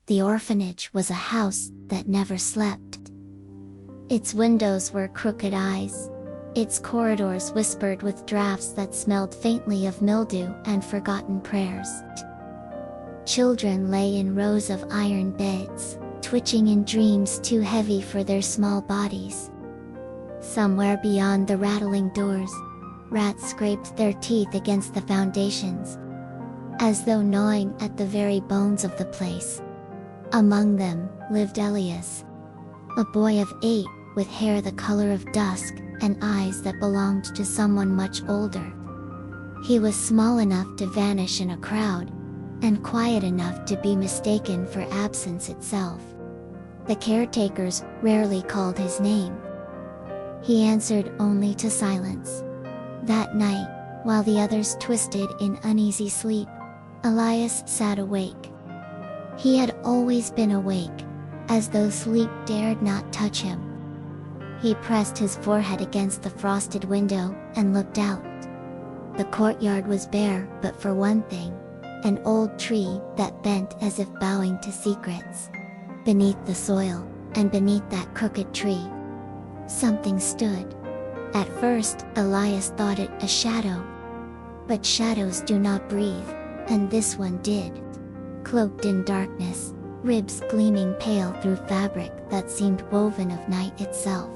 The orphanage was a house that never slept. Its windows were crooked eyes. Its corridors whispered with drafts that smelled faintly of mildew and forgotten prayers. Children lay in rows of iron beds, twitching in dreams too heavy for their small bodies. Somewhere beyond the rattling doors, rats scraped their teeth against the foundations, as though gnawing at the very bones of the place. Among them lived Elias, a boy of 8, with hair the color of dusk and eyes that belonged to someone much older. He was small enough to vanish in a crowd, and quiet enough to be mistaken for absence itself. The caretakers rarely called his name. He answered only to silence. That night, while the others twisted in uneasy sleep, Elias sat awake. He had always been awake, as though sleep dared not touch him. He pressed his forehead against the frosted window and looked out. The courtyard was bare, but for one thing, an old tree that bent as if bowing to secrets. Beneath the soil, and beneath that crooked tree, something stood. At first, Elias thought it a shadow. But shadows do not breathe, and this one did. Cloaked in darkness, ribs gleaming pale through fabric that seemed woven of night itself.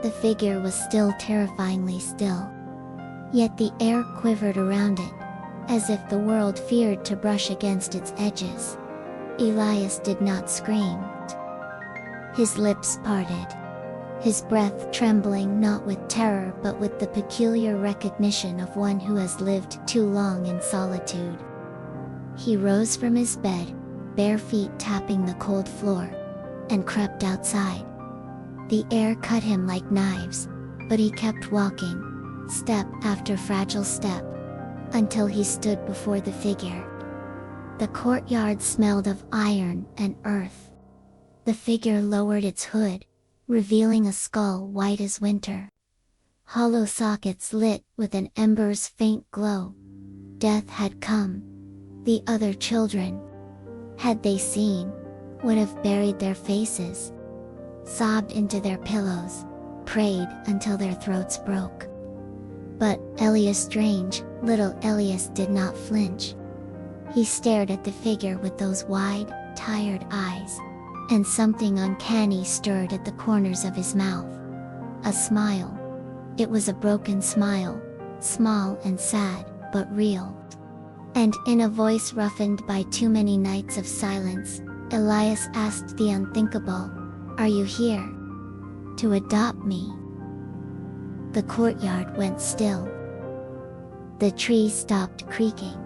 The figure was still terrifyingly still. Yet the air quivered around it, as if the world feared to brush against its edges. Elias did not scream. His lips parted, his breath trembling not with terror but with the peculiar recognition of one who has lived too long in solitude. He rose from his bed, bare feet tapping the cold floor, and crept outside. The air cut him like knives, but he kept walking, step after fragile step, until he stood before the figure. The courtyard smelled of iron and earth. The figure lowered its hood, revealing a skull white as winter. Hollow sockets lit with an ember's faint glow. Death had come. The other children, had they seen, would have buried their faces, sobbed into their pillows, prayed until their throats broke. But Elias Strange, little Elias did not flinch. He stared at the figure with those wide, tired eyes, and something uncanny stirred at the corners of his mouth. A smile. It was a broken smile, small and sad, but real. And in a voice roughened by too many nights of silence, Elias asked the unthinkable, "Are you here to adopt me?" The courtyard went still. The tree stopped creaking.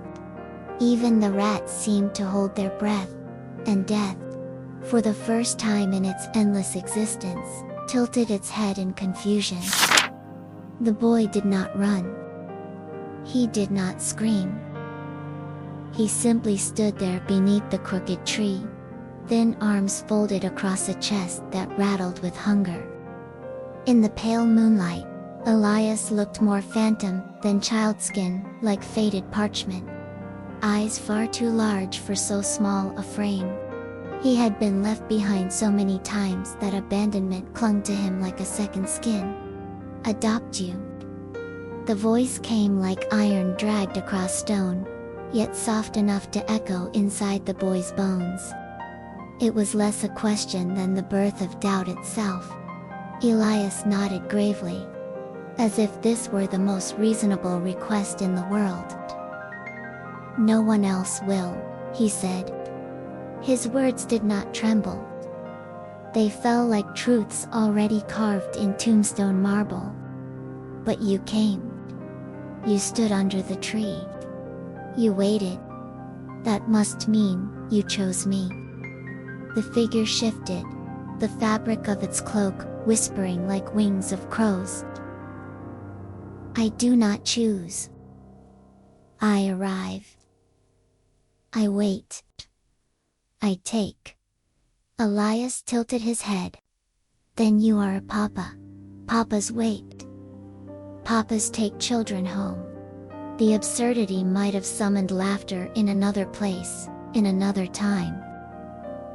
Even the rats seemed to hold their breath, and death, for the first time in its endless existence, tilted its head in confusion. The boy did not run. He did not scream. He simply stood there beneath the crooked tree, thin arms folded across a chest that rattled with hunger. In the pale moonlight, Elias looked more phantom than child skin, like faded parchment. Eyes far too large for so small a frame. He had been left behind so many times that abandonment clung to him like a second skin. "Adopt you." The voice came like iron dragged across stone, yet soft enough to echo inside the boy's bones. It was less a question than the birth of doubt itself. Elias nodded gravely, as if this were the most reasonable request in the world. "No one else will," he said. His words did not tremble. They fell like truths already carved in tombstone marble. "But you came. You stood under the tree. You waited. That must mean you chose me." The figure shifted, the fabric of its cloak whispering like wings of crows. "I do not choose. I arrive. I wait. I take." Elias tilted his head. "Then you are a papa. Papas wait. Papas take children home." The absurdity might have summoned laughter in another place, in another time.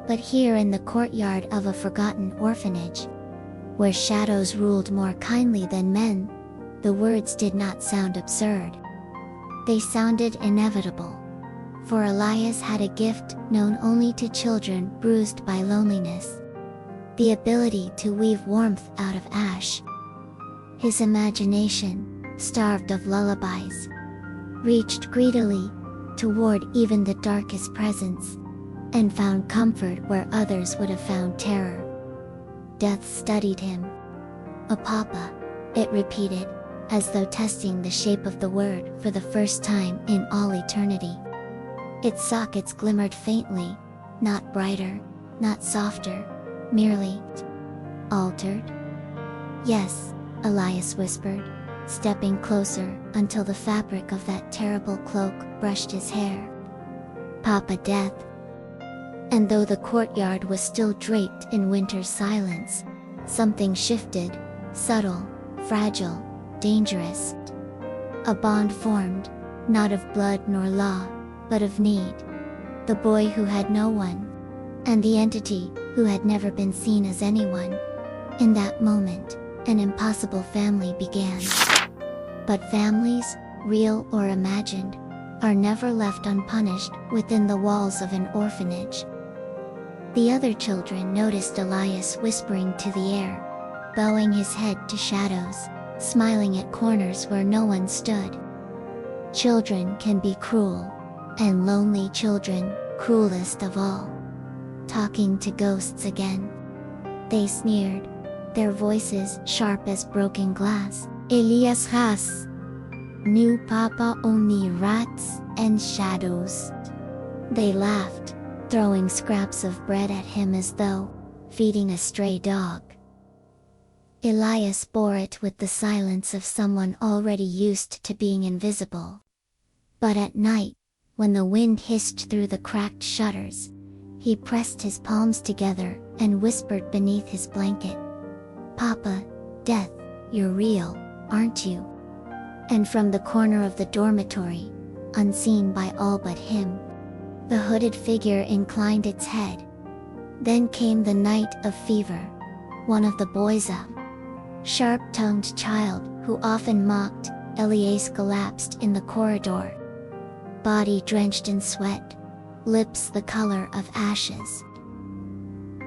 But here in the courtyard of a forgotten orphanage, where shadows ruled more kindly than men, the words did not sound absurd. They sounded inevitable. For Elias had a gift known only to children bruised by loneliness: the ability to weave warmth out of ash. His imagination, starved of lullabies, reached greedily toward even the darkest presence, and found comfort where others would have found terror. Death studied him. "A papa," it repeated, as though testing the shape of the word for the first time in all eternity. Its sockets glimmered faintly, not brighter, not softer, merely altered. "Yes," Elias whispered, stepping closer until the fabric of that terrible cloak brushed his hair. "Papa Death." And though the courtyard was still draped in winter's silence, something shifted, subtle, fragile, dangerous. A bond formed, not of blood nor law, but of need. The boy who had no one, and the entity who had never been seen as anyone. In that moment, an impossible family began. But families, real or imagined, are never left unpunished within the walls of an orphanage. The other children noticed Elias whispering to the air, bowing his head to shadows, smiling at corners where no one stood. Children can be cruel, and lonely children, cruelest of all. Talking to ghosts again. They sneered, their voices sharp as broken glass. "Elias has new papa, only rats and shadows." They laughed, throwing scraps of bread at him as though feeding a stray dog. Elias bore it with the silence of someone already used to being invisible. But at night, when the wind hissed through the cracked shutters, he pressed his palms together and whispered beneath his blanket, "Papa, Death, you're real, aren't you?" And from the corner of the dormitory, unseen by all but him, the hooded figure inclined its head. Then came the night of fever. One of the boys, a sharp-tongued child who often mocked Elias, collapsed in the corridor. Body drenched in sweat, lips the color of ashes.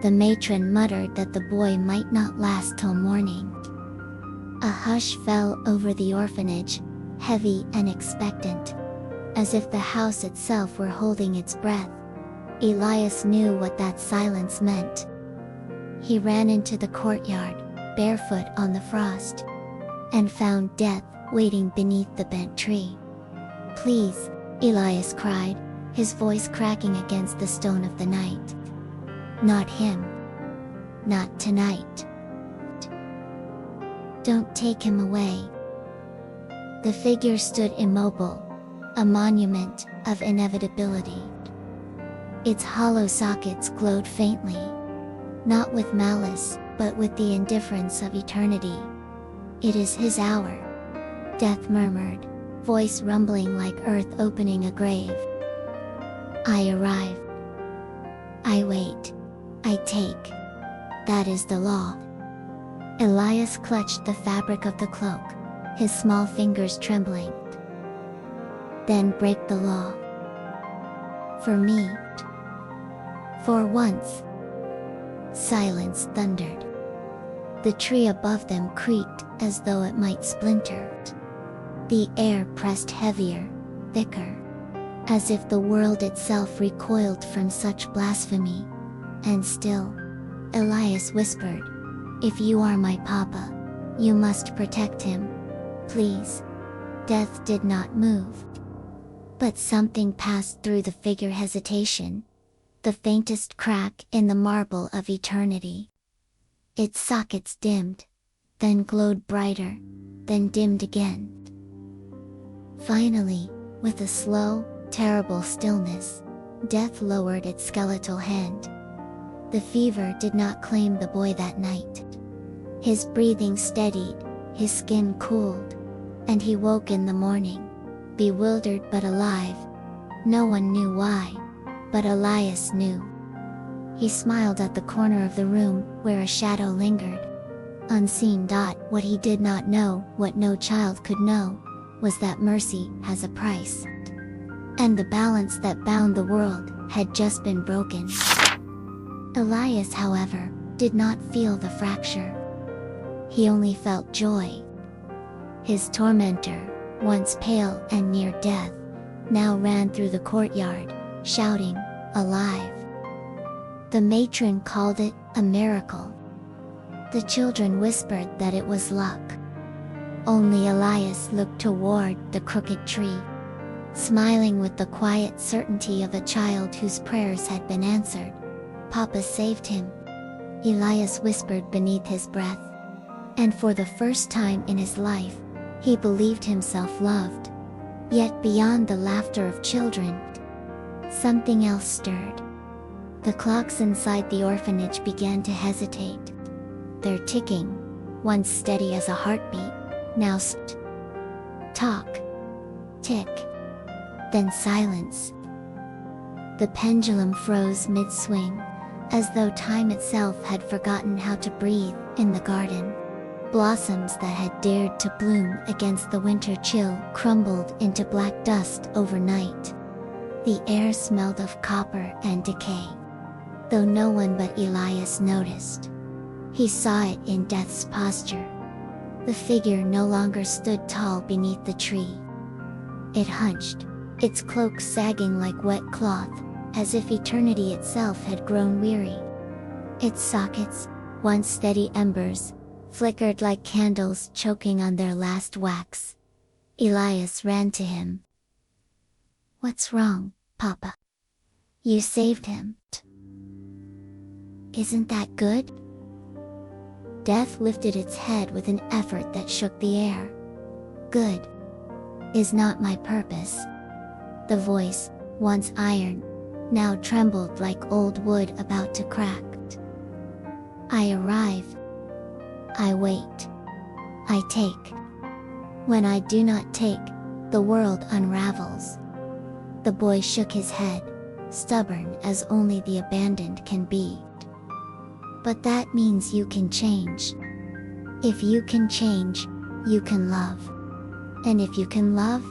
The matron muttered that the boy might not last till morning. A hush fell over the orphanage, heavy and expectant, as if the house itself were holding its breath. Elias knew what that silence meant. He ran into the courtyard, barefoot on the frost, and found Death waiting beneath the bent tree. "Please," Elias cried, his voice cracking against the stone of the night. "Not him. Not tonight. Don't take him away." The figure stood immobile, a monument of inevitability. Its hollow sockets glowed faintly, not with malice, but with the indifference of eternity. "It is his hour," Death murmured, voice rumbling like earth opening a grave. "I arrive. I wait. I take. That is the law." Elias clutched the fabric of the cloak, his small fingers trembling. "Then break the law. For me." For once. Silence thundered. The tree above them creaked as though it might splinter. The air pressed heavier, thicker, as if the world itself recoiled from such blasphemy. And still, Elias whispered, "If you are my papa, you must protect him. Please." Death did not move. But something passed through the figure: hesitation, the faintest crack in the marble of eternity. Its sockets dimmed, then glowed brighter, then dimmed again. Finally, with a slow, terrible stillness, Death lowered its skeletal hand. The fever did not claim the boy that night. His breathing steadied, his skin cooled, and he woke in the morning, bewildered but alive. No one knew why, but Elias knew. He smiled at the corner of the room, where a shadow lingered. Unseen. What he did not know, what no child could know, was that mercy has a price. And the balance that bound the world had just been broken. Elias, however, did not feel the fracture. He only felt joy. His tormentor, once pale and near death, now ran through the courtyard, shouting, "Alive!" The matron called it a miracle. The children whispered that it was luck. Only Elias looked toward the crooked tree, smiling with the quiet certainty of a child whose prayers had been answered. "Papa saved him," Elias whispered beneath his breath. And for the first time in his life, he believed himself loved. Yet beyond the laughter of children, something else stirred. The clocks inside the orphanage began to hesitate. Their ticking, once steady as a heartbeat, now talk, tick, then silence. The pendulum froze mid-swing, as though time itself had forgotten how to breathe. In the garden, blossoms that had dared to bloom against the winter chill crumbled into black dust overnight. The air smelled of copper and decay, though no one but Elias noticed. He saw it in death's posture. The figure no longer stood tall beneath the tree. It hunched, its cloak sagging like wet cloth, as if eternity itself had grown weary. Its sockets, once steady embers, flickered like candles choking on their last wax. Elias ran to him. "What's wrong, Papa? You saved him. Isn't that good?" Death lifted its head with an effort that shook the air. "Good is not my purpose." The voice, once iron, now trembled like old wood about to crack. "I arrive. I wait. I take. When I do not take, the world unravels." The boy shook his head, stubborn as only the abandoned can be. "But that means you can change. If you can change, you can love. And if you can love,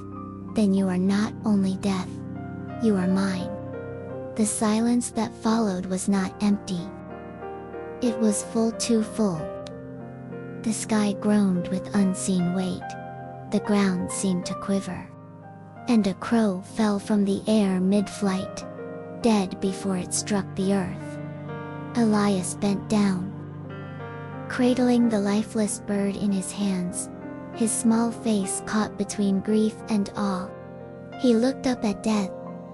then you are not only death, you are mine." The silence that followed was not empty. It was full, too full. The sky groaned with unseen weight. The ground seemed to quiver. And a crow fell from the air mid-flight, dead before it struck the earth. Elias bent down, cradling the lifeless bird in his hands, his small face caught between grief and awe. He looked up at death,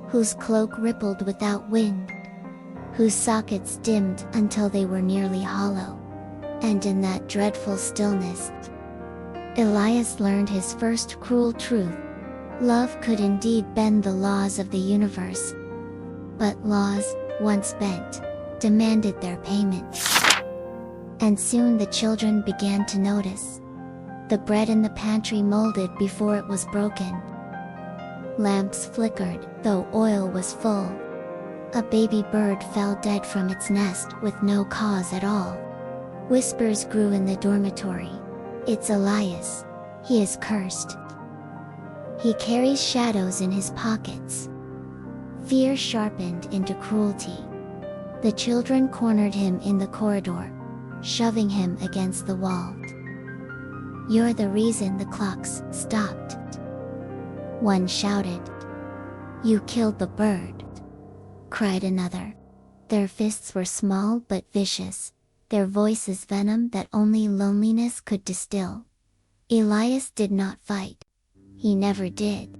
whose cloak rippled without wind, whose sockets dimmed until they were nearly hollow. And in that dreadful stillness, Elias learned his first cruel truth. Love could indeed bend the laws of the universe. But laws, once bent, demanded their payment. And soon the children began to notice. The bread in the pantry molded before it was broken. Lamps flickered, though oil was full. A baby bird fell dead from its nest with no cause at all. Whispers grew in the dormitory. "It's Elias. He is cursed. He carries shadows in his pockets." Fear sharpened into cruelty. The children cornered him in the corridor, shoving him against the wall. "You're the reason the clocks stopped," one shouted. "You killed the bird," cried another. Their fists were small but vicious, their voices venom that only loneliness could distill. Elias did not fight. He never did.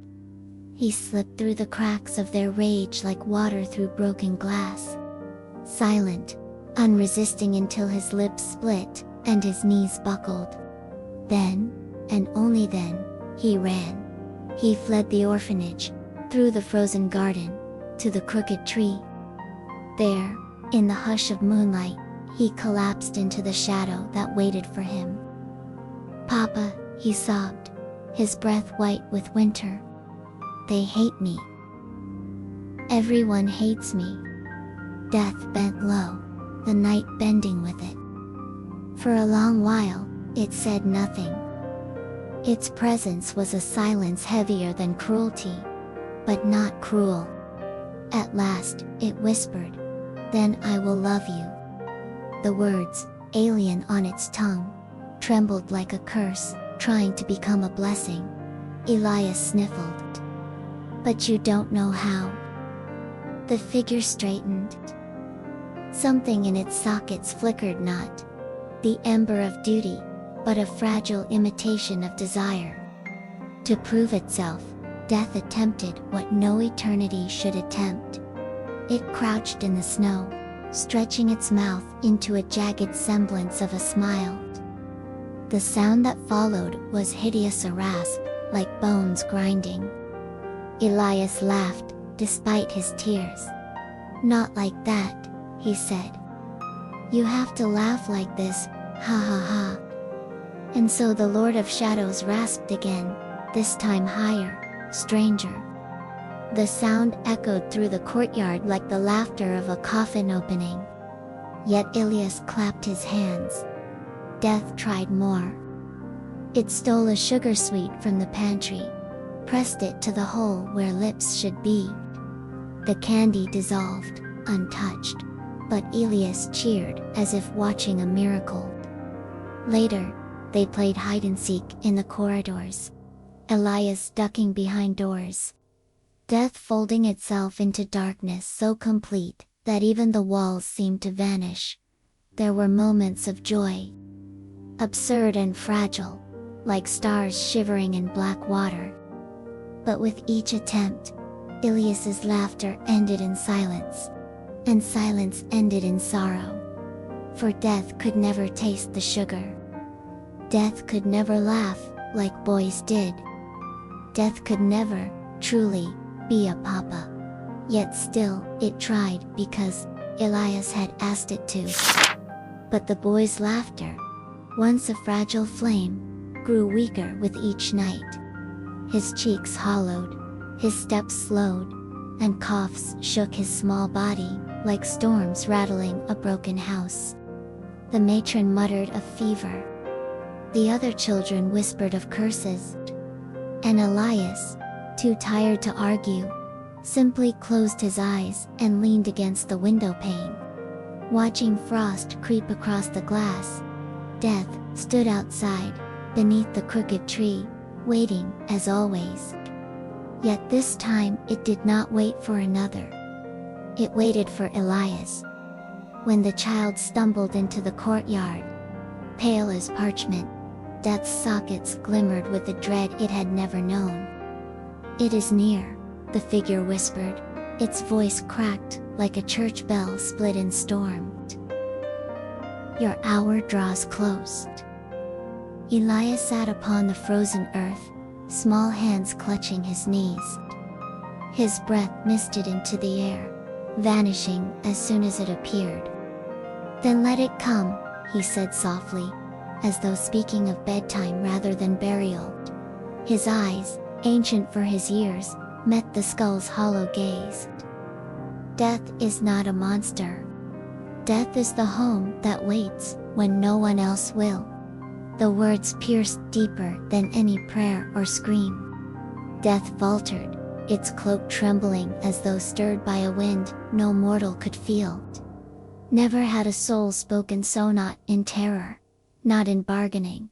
He slipped through the cracks of their rage like water through broken glass. Silent, unresisting until his lips split, and his knees buckled. Then, and only then, he ran. He fled the orphanage, through the frozen garden, to the crooked tree. There, in the hush of moonlight, he collapsed into the shadow that waited for him. "Papa," he sobbed, his breath white with winter. "They hate me. Everyone hates me. Death bent low, the night bending with it. For a long while, it said nothing. Its presence was a silence heavier than cruelty, but not cruel. At last, it whispered, "Then I will love you." The words, alien on its tongue, trembled like a curse, trying to become a blessing. Elias sniffled. "But you don't know how." The figure straightened. Something in its sockets flickered, not the ember of duty, but a fragile imitation of desire. To prove itself, death attempted what no eternity should attempt. It crouched in the snow, stretching its mouth into a jagged semblance of a smile. The sound that followed was hideous, a rasp, like bones grinding. Elias laughed, despite his tears. "Not like that," he said. "You have to laugh like this, ha ha ha." And so the Lord of Shadows rasped again, this time higher, stranger. The sound echoed through the courtyard like the laughter of a coffin opening. Yet Elias clapped his hands. Death tried more. It stole a sugar sweet from the pantry, pressed it to the hole where lips should be. The candy dissolved, untouched, but Elias cheered as if watching a miracle. Later, they played hide-and-seek in the corridors, Elias ducking behind doors. Death folding itself into darkness so complete that even the walls seemed to vanish. There were moments of joy, absurd and fragile, like stars shivering in black water. But with each attempt, Elias's laughter ended in silence, and silence ended in sorrow. For death could never taste the sugar. Death could never laugh like boys did. Death could never, truly, be a papa. Yet still, it tried because Elias had asked it to. But the boy's laughter, once a fragile flame, grew weaker with each night. His cheeks hollowed, his steps slowed, and coughs shook his small body, like storms rattling a broken house. The matron muttered of fever. The other children whispered of curses. And Elias, too tired to argue, simply closed his eyes and leaned against the window pane. Watching frost creep across the glass, Death stood outside, beneath the crooked tree, waiting, as always. Yet this time it did not wait for another. It waited for Elias. When the child stumbled into the courtyard, pale as parchment, Death's sockets glimmered with a dread it had never known. "It is near," the figure whispered, its voice cracked like a church bell split and stormed. "Your hour draws close." Elias sat upon the frozen earth, small hands clutching his knees. His breath misted into the air, vanishing as soon as it appeared. "Then let it come," he said softly, as though speaking of bedtime rather than burial. His eyes, ancient for his years, met the skull's hollow gaze. Death is not a monster. Death is the home that waits when no one else will. The words pierced deeper than any prayer or scream. Death faltered, its cloak trembling as though stirred by a wind no mortal could feel. Never had a soul spoken so, not in terror, not in bargaining,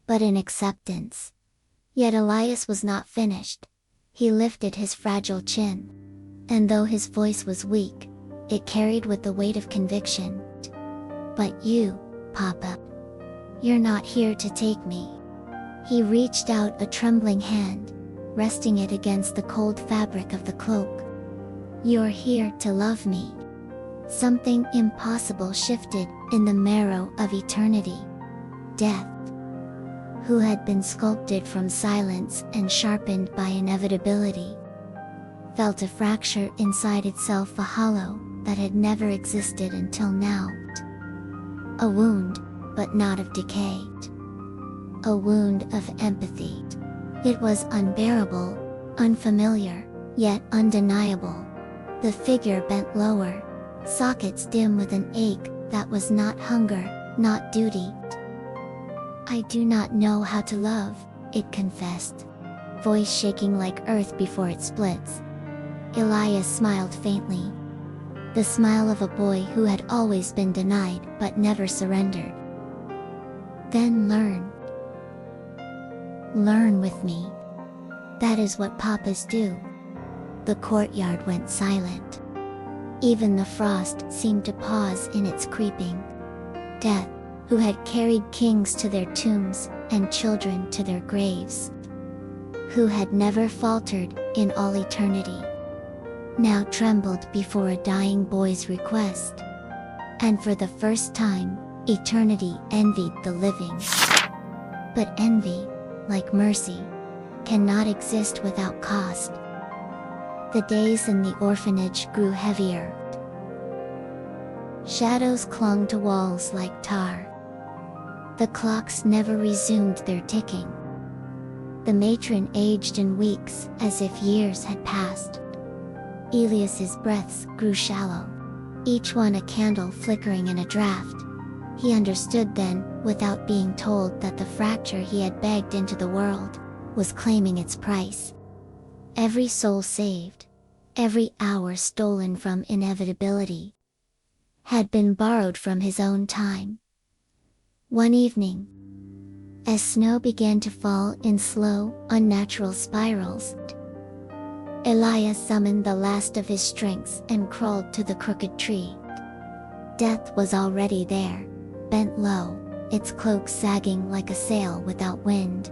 but in acceptance. Yet Elias was not finished. He lifted his fragile chin, and though his voice was weak, it carried with the weight of conviction. "But you, Papa, you're not here to take me." He reached out a trembling hand, resting it against the cold fabric of the cloak. "You're here to love me." Something impossible shifted in the marrow of eternity. Death, who had been sculpted from silence and sharpened by inevitability, felt a fracture inside itself, a hollow that had never existed until now. A wound, but not of decay. A wound of empathy. It was unbearable, unfamiliar, yet undeniable. The figure bent lower, sockets dim with an ache that was not hunger, not duty. "I do not know how to love," it confessed, voice shaking like earth before it splits. Elias smiled faintly. The smile of a boy who had always been denied but never surrendered. "Then learn. Learn with me. That is what papas do." The courtyard went silent. Even the frost seemed to pause in its creeping. Death, who had carried kings to their tombs and children to their graves, who had never faltered in all eternity, now trembled before a dying boy's request. And for the first time, eternity envied the living. But envy, like mercy, cannot exist without cost. The days in the orphanage grew heavier. Shadows clung to walls like tar. The clocks never resumed their ticking. The matron aged in weeks as if years had passed. Elias's breaths grew shallow, each one a candle flickering in a draft. He understood then, without being told, that the fracture he had begged into the world was claiming its price. Every soul saved, every hour stolen from inevitability, had been borrowed from his own time. One evening, as snow began to fall in slow, unnatural spirals, Elias summoned the last of his strengths and crawled to the crooked tree. Death was already there, bent low, its cloak sagging like a sail without wind.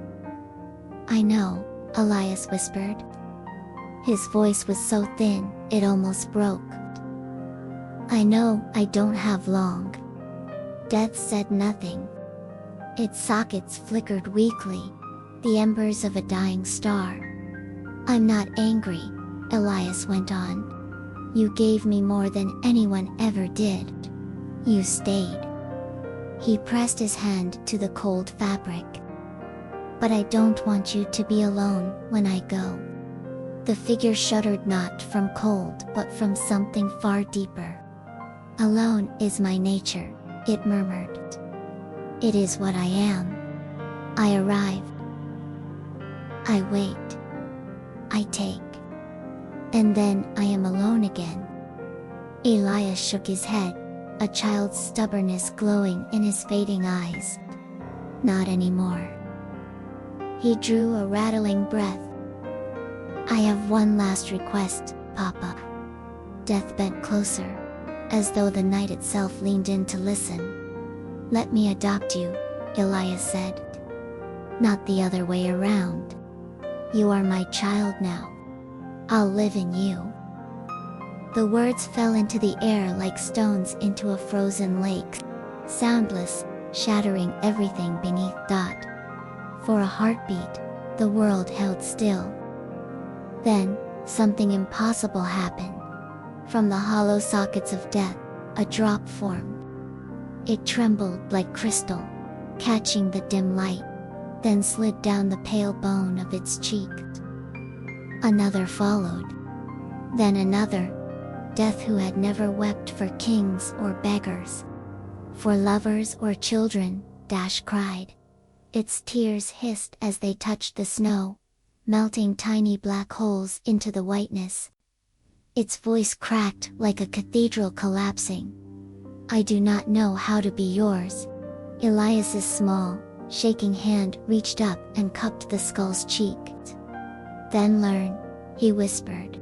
"I know," Elias whispered. His voice was so thin, it almost broke. "I know I don't have long." Death said nothing. Its sockets flickered weakly, the embers of a dying star. "I'm not angry," Elias went on. "You gave me more than anyone ever did. You stayed." He pressed his hand to the cold fabric. "But I don't want you to be alone when I go." The figure shuddered, not from cold but from something far deeper. "Alone is my nature," it murmured. "It is what I am. I arrive. I wait. I take. And then I am alone again." Elias shook his head, a child's stubbornness glowing in his fading eyes. "Not anymore." He drew a rattling breath. "I have one last request, Papa." Death bent closer, as though the night itself leaned in to listen. "Let me adopt you," Elias said. "Not the other way around. You are my child now. I'll live in you." The words fell into the air like stones into a frozen lake, soundless, shattering everything beneath. For a heartbeat, the world held still. Then, something impossible happened. From the hollow sockets of death, a drop formed. It trembled like crystal, catching the dim light, then slid down the pale bone of its cheek. Another followed. Then another. Death, who had never wept for kings or beggars, for lovers or children, cried. Its tears hissed as they touched the snow, melting tiny black holes into the whiteness. Its voice cracked like a cathedral collapsing. "I do not know how to be yours." Elias's small, shaking hand reached up and cupped the skull's cheek. "Then learn," he whispered.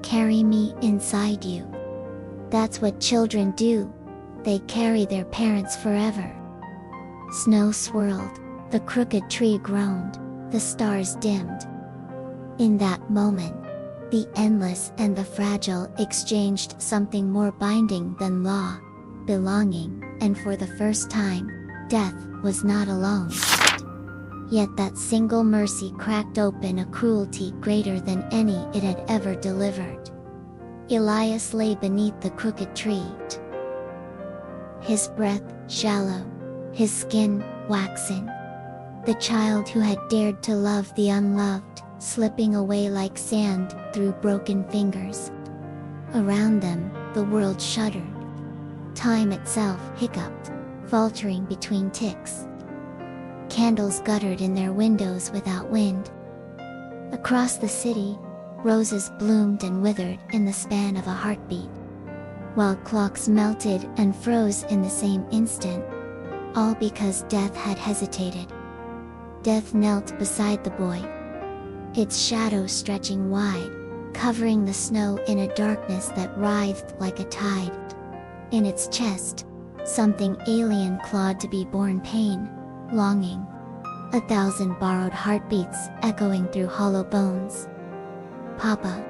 "Carry me inside you. That's what children do. They carry their parents forever." Snow swirled, the crooked tree groaned, the stars dimmed. In that moment, the endless and the fragile exchanged something more binding than law, belonging, and for the first time, death was not alone. Yet that single mercy cracked open a cruelty greater than any it had ever delivered. Elias lay beneath the crooked tree, his breath shallow, his skin waxen. The child who had dared to love the unloved, slipping away like sand through broken fingers. Around them, The world shuddered. Time itself hiccuped, faltering between ticks. Candles guttered in their windows without wind. Across the city, roses bloomed and withered in the span of a heartbeat, while clocks melted and froze in the same instant, all because death had hesitated. Death knelt beside the boy, its shadow stretching wide, covering the snow in a darkness that writhed like a tide. In its chest, something alien clawed to be born: pain, longing, 1,000 borrowed heartbeats echoing through hollow bones. "Papa,"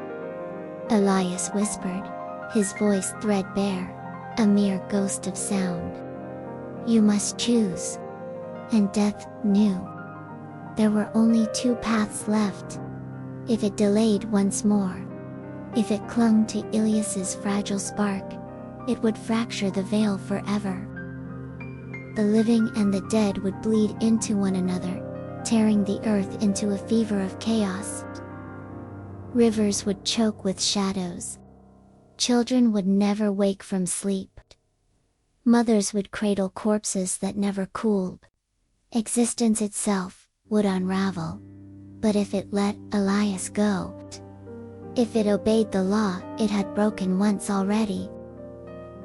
Elias whispered, his voice threadbare, a mere ghost of sound. "You must choose." And Death knew. There were only two paths left. If it delayed once more, if it clung to Elias's fragile spark, it would fracture the veil forever. The living and the dead would bleed into one another, tearing the earth into a fever of chaos. Rivers would choke with shadows. Children would never wake from sleep. Mothers would cradle corpses that never cooled. Existence itself would unravel. But if it let Elias go, if it obeyed the law it had broken once already,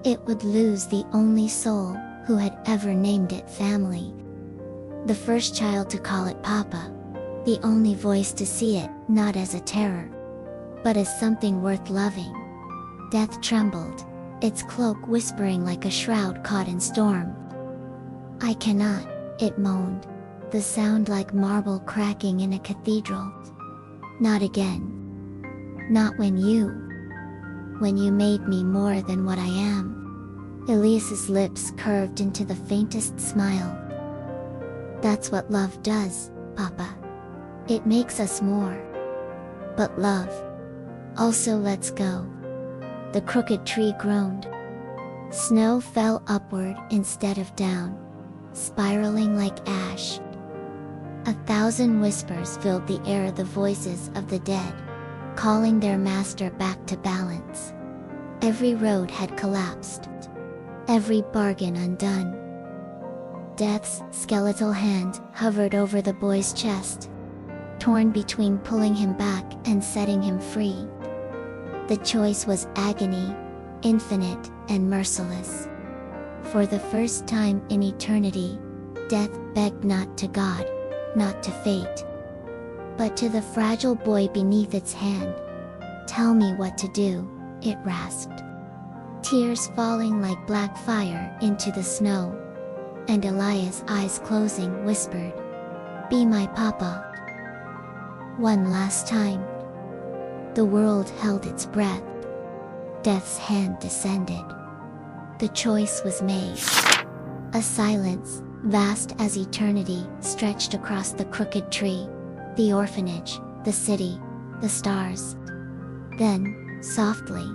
it would lose the only soul who had ever named it family. The first child to call it Papa, the only voice to see it not as a terror, but as something worth loving. Death trembled, its cloak whispering like a shroud caught in storm. "I cannot," it moaned, the sound like marble cracking in a cathedral. "Not again. Not when you made me more than what I am." Elias's lips curved into the faintest smile. "That's what love does, Papa. It makes us more. But love also lets go." The crooked tree groaned. Snow fell upward instead of down, spiraling like ash. 1,000 whispers filled the air, the voices of the dead, calling their master back to balance. Every road had collapsed, every bargain undone. Death's skeletal hand hovered over the boy's chest, torn between pulling him back and setting him free. The choice was agony, infinite and merciless. For the first time in eternity, Death begged not to God, not to fate, but to the fragile boy beneath its hand. "Tell me what to do," it rasped. Tears falling like black fire into the snow, and Elias' eyes closing whispered, "Be my Papa." One last time. The world held its breath. Death's hand descended. The choice was made. A silence, vast as eternity, stretched across the crooked tree, the orphanage, the city, the stars. Then, softly,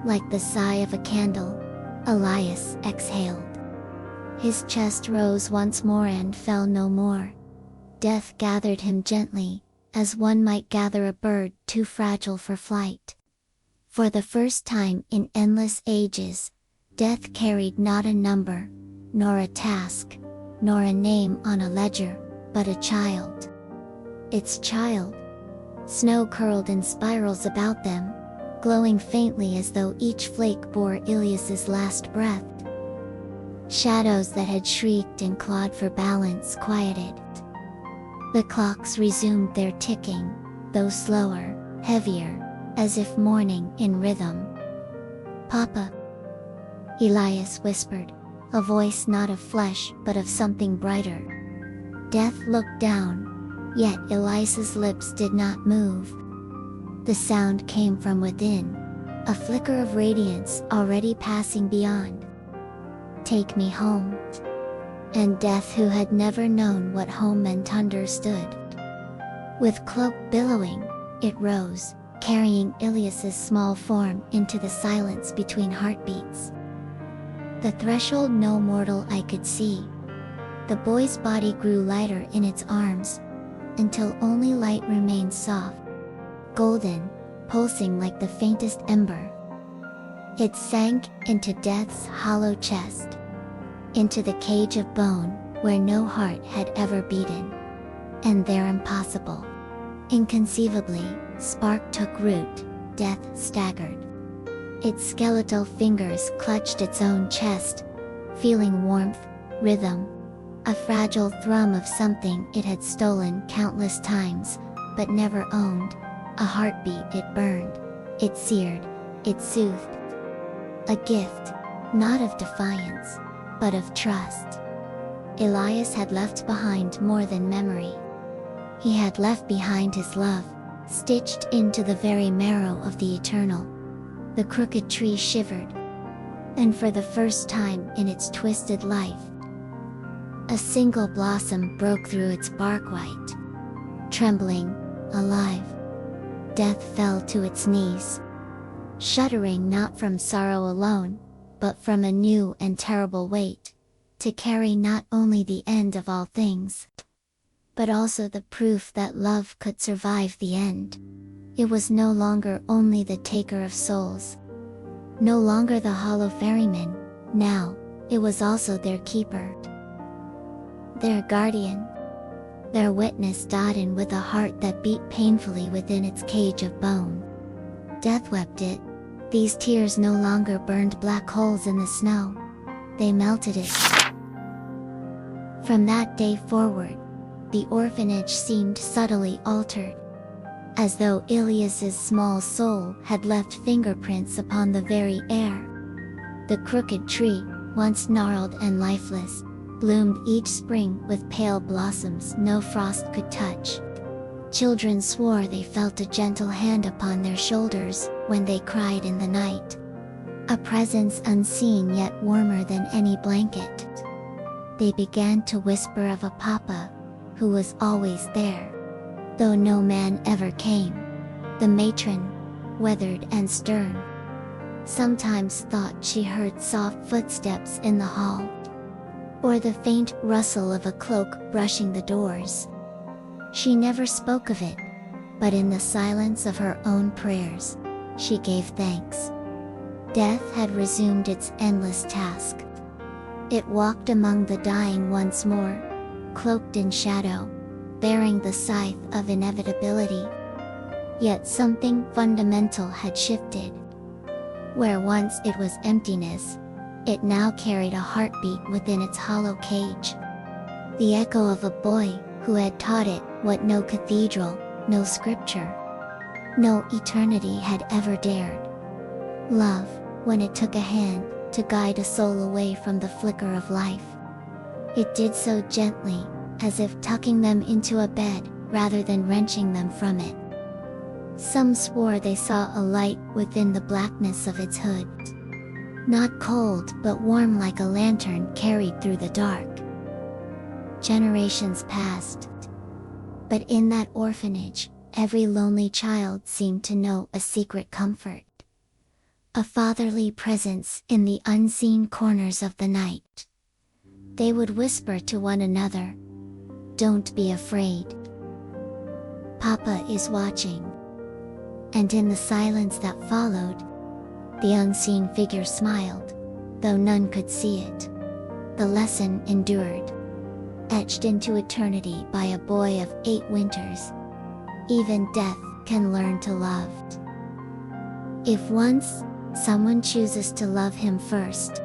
like the sigh of a candle, Elias exhaled. His chest rose once more and fell no more. Death gathered him gently, as one might gather a bird too fragile for flight. For the first time in endless ages, Death carried not a number, nor a task, nor a name on a ledger, but a child. Its child. Snow curled in spirals about them, glowing faintly as though each flake bore Elias's last breath. Shadows that had shrieked and clawed for balance quieted. The clocks resumed their ticking, though slower, heavier, as if mourning in rhythm. "Papa," Elias whispered, a voice not of flesh but of something brighter. Death looked down, yet Elias's lips did not move. The sound came from within, a flicker of radiance already passing beyond. "Take me home." And Death, who had never known what home meant, understood. With cloak billowing, it rose, carrying Elias's small form into the silence between heartbeats. The threshold no mortal eye could see. The boy's body grew lighter in its arms, until only light remained, soft, golden, pulsing like the faintest ember. It sank into death's hollow chest, into the cage of bone where no heart had ever beaten. And there, impossible, inconceivably, spark took root. Death staggered. Its skeletal fingers clutched its own chest, feeling warmth, rhythm, a fragile thrum of something it had stolen countless times, but never owned. A heartbeat it burned, it seared, it soothed. A gift, not of defiance, but of trust. Elias had left behind more than memory. He had left behind his love, stitched into the very marrow of the eternal. The crooked tree shivered, and for the first time in its twisted life, a single blossom broke through its bark white. Trembling, alive, death fell to its knees, shuddering not from sorrow alone, but from a new and terrible weight, to carry not only the end of all things, but also the proof that love could survive the end. It was no longer only the taker of souls, no longer the hollow ferryman. Now, it was also their keeper, their guardian, their witness, dotted with a heart that beat painfully within its cage of bone. Death wept it. These tears no longer burned black holes in the snow, they melted it. From that day forward, the orphanage seemed subtly altered, as though Elias's small soul had left fingerprints upon the very air. The crooked tree, once gnarled and lifeless, bloomed each spring with pale blossoms no frost could touch. Children swore they felt a gentle hand upon their shoulders when they cried in the night, a presence unseen yet warmer than any blanket. They began to whisper of a papa, who was always there, though no man ever came. The matron, weathered and stern, sometimes thought she heard soft footsteps in the hall, or the faint rustle of a cloak brushing the doors. She never spoke of it, but in the silence of her own prayers, she gave thanks. Death had resumed its endless task. It walked among the dying once more, cloaked in shadow, bearing the scythe of inevitability. Yet something fundamental had shifted. Where once it was emptiness, it now carried a heartbeat within its hollow cage. The echo of a boy who had taught it what no cathedral, no scripture, no eternity had ever dared. Love, when it took a hand to guide a soul away from the flicker of life. It did so gently, as if tucking them into a bed, rather than wrenching them from it. Some swore they saw a light within the blackness of its hood. Not cold but warm, like a lantern carried through the dark. Generations passed. But in that orphanage, every lonely child seemed to know a secret comfort. A fatherly presence in the unseen corners of the night. They would whisper to one another, "Don't be afraid. Papa is watching." And in the silence that followed, the unseen figure smiled, though none could see it. The lesson endured, etched into eternity by a boy of 8 winters. Even death can learn to love. If once someone chooses to love him first,